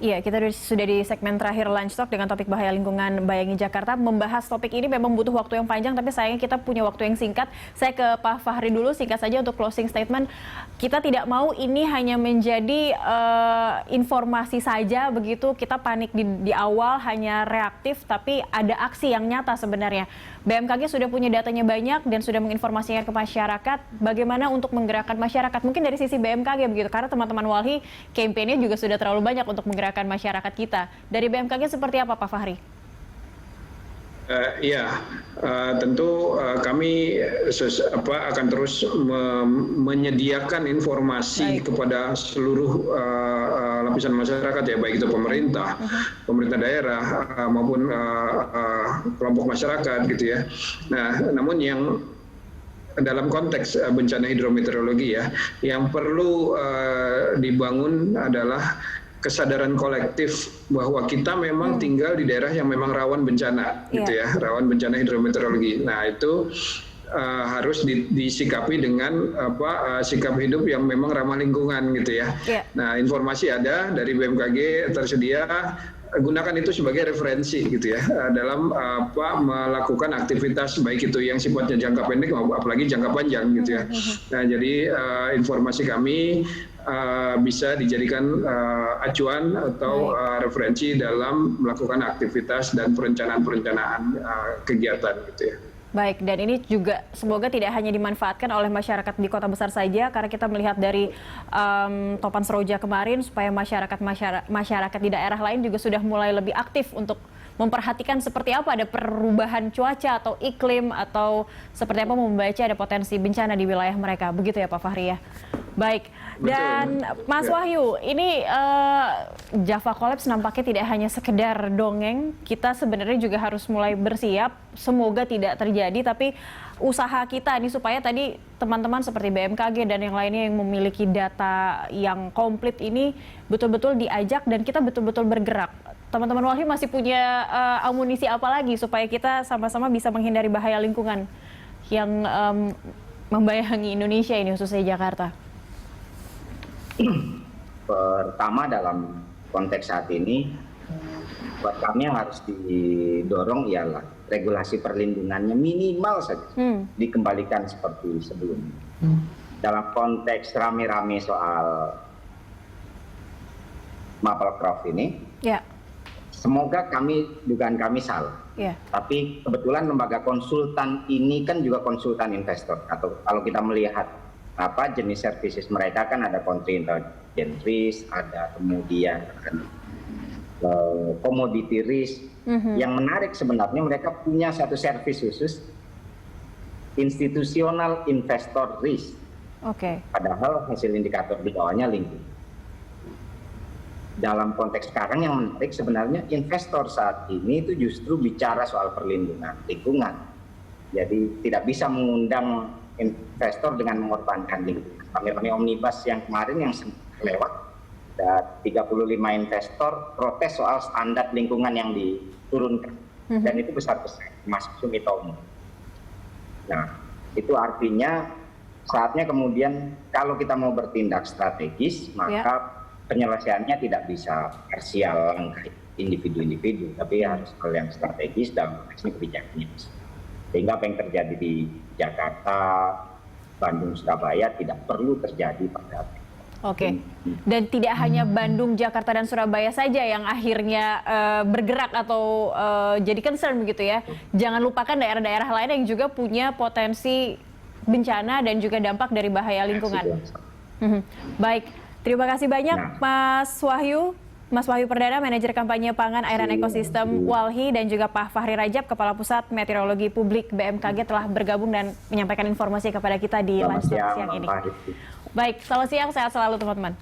Iya, kita sudah di segmen terakhir Lunch Talk dengan topik bahaya lingkungan bayangi Jakarta. Membahas topik ini memang butuh waktu yang panjang, tapi sayangnya kita punya waktu yang singkat. Saya ke Pak Fahri dulu, singkat saja untuk closing statement. Kita tidak mau ini hanya menjadi informasi saja, begitu kita panik di awal, hanya reaktif, tapi ada aksi yang nyata sebenarnya. BMKG sudah punya datanya banyak dan sudah menginformasikan ke masyarakat. Bagaimana untuk menggerakkan masyarakat? Mungkin dari sisi BMKG begitu, karena teman-teman Walhi kampanye juga sudah terlalu banyak untuk menggerakkan masyarakat kita. Dari BMKG seperti apa, Pak Fahri? Tentu kami akan terus menyediakan informasi kepada seluruh lapisan masyarakat, ya, baik itu pemerintah daerah maupun kelompok masyarakat, gitu ya. Nah, namun yang dalam konteks bencana hidrometeorologi, ya, yang perlu dibangun adalah kesadaran kolektif bahwa kita memang tinggal di daerah yang memang rawan bencana, gitu ya, rawan bencana hidrometeorologi. Nah, itu harus disikapi dengan sikap hidup yang memang ramah lingkungan, gitu ya. Nah, informasi ada dari BMKG tersedia, gunakan itu sebagai referensi, gitu ya, dalam melakukan aktivitas baik itu yang sifatnya jangka pendek maupun apalagi jangka panjang, gitu ya. Nah, jadi informasi kami bisa dijadikan acuan atau referensi dalam melakukan aktivitas dan perencanaan kegiatan, gitu ya. Baik, dan ini juga semoga tidak hanya dimanfaatkan oleh masyarakat di kota besar saja, karena kita melihat dari Topan Seroja kemarin, supaya masyarakat di daerah lain juga sudah mulai lebih aktif untuk memperhatikan seperti apa ada perubahan cuaca atau iklim, atau seperti apa membaca ada potensi bencana di wilayah mereka. Begitu ya Pak Fahri, ya. Baik, dan Mas Wahyu, ini Java Collapse nampaknya tidak hanya sekedar dongeng, kita sebenarnya juga harus mulai bersiap, semoga tidak terjadi, tapi usaha kita ini supaya tadi teman-teman seperti BMKG dan yang lainnya yang memiliki data yang komplit ini betul-betul diajak dan kita betul-betul bergerak. Teman-teman Walhi masih punya amunisi apa lagi supaya kita sama-sama bisa menghindari bahaya lingkungan yang membayangi Indonesia ini, khususnya Jakarta? Pertama, dalam konteks saat ini, buat kami yang harus didorong ialah regulasi perlindungannya minimal saja dikembalikan seperti sebelumnya. Dalam konteks rame-rame soal Mapelcroft ini, semoga dugaan kami salah. Tapi kebetulan lembaga konsultan ini kan juga konsultan investor. Atau kalau kita melihat jenis services mereka, kan ada country intelligence risk, ada kemudian commodity risk. Yang menarik sebenarnya mereka punya satu service khusus, institutional investor risk. Padahal hasil indikator di bawahnya lingkungan. Dalam konteks sekarang yang menarik sebenarnya investor saat ini itu justru bicara soal perlindungan lingkungan. Jadi tidak bisa mengundang investor dengan mengorbankan lingkungan. Kami omnibus yang kemarin yang lewat, ada 35 investor protes soal standar lingkungan yang diturunkan. Dan itu besar-besar, masuk Sumitomo. Nah, itu artinya saatnya kemudian kalau kita mau bertindak strategis, maka penyelesaiannya tidak bisa parsial langkah individu-individu, tapi harus hal yang strategis dalam konteks kebijakannya. Sehingga apa yang terjadi di Jakarta, Bandung, Surabaya tidak perlu terjadi pada Dan tidak hanya Bandung, Jakarta, dan Surabaya saja yang akhirnya bergerak atau jadi concern begitu ya. Jangan lupakan daerah-daerah lain yang juga punya potensi bencana dan juga dampak dari bahaya lingkungan. Baik, terima kasih banyak Mas Wahyu. Mas Wahyu Perdana, Manajer Kampanye Pangan Airan Ekosistem Walhi, dan juga Pak Fahri Rajab, Kepala Pusat Meteorologi Publik BMKG, telah bergabung dan menyampaikan informasi kepada kita di Lunch Talk siang ini. Baik, selamat siang, sehat selalu teman-teman.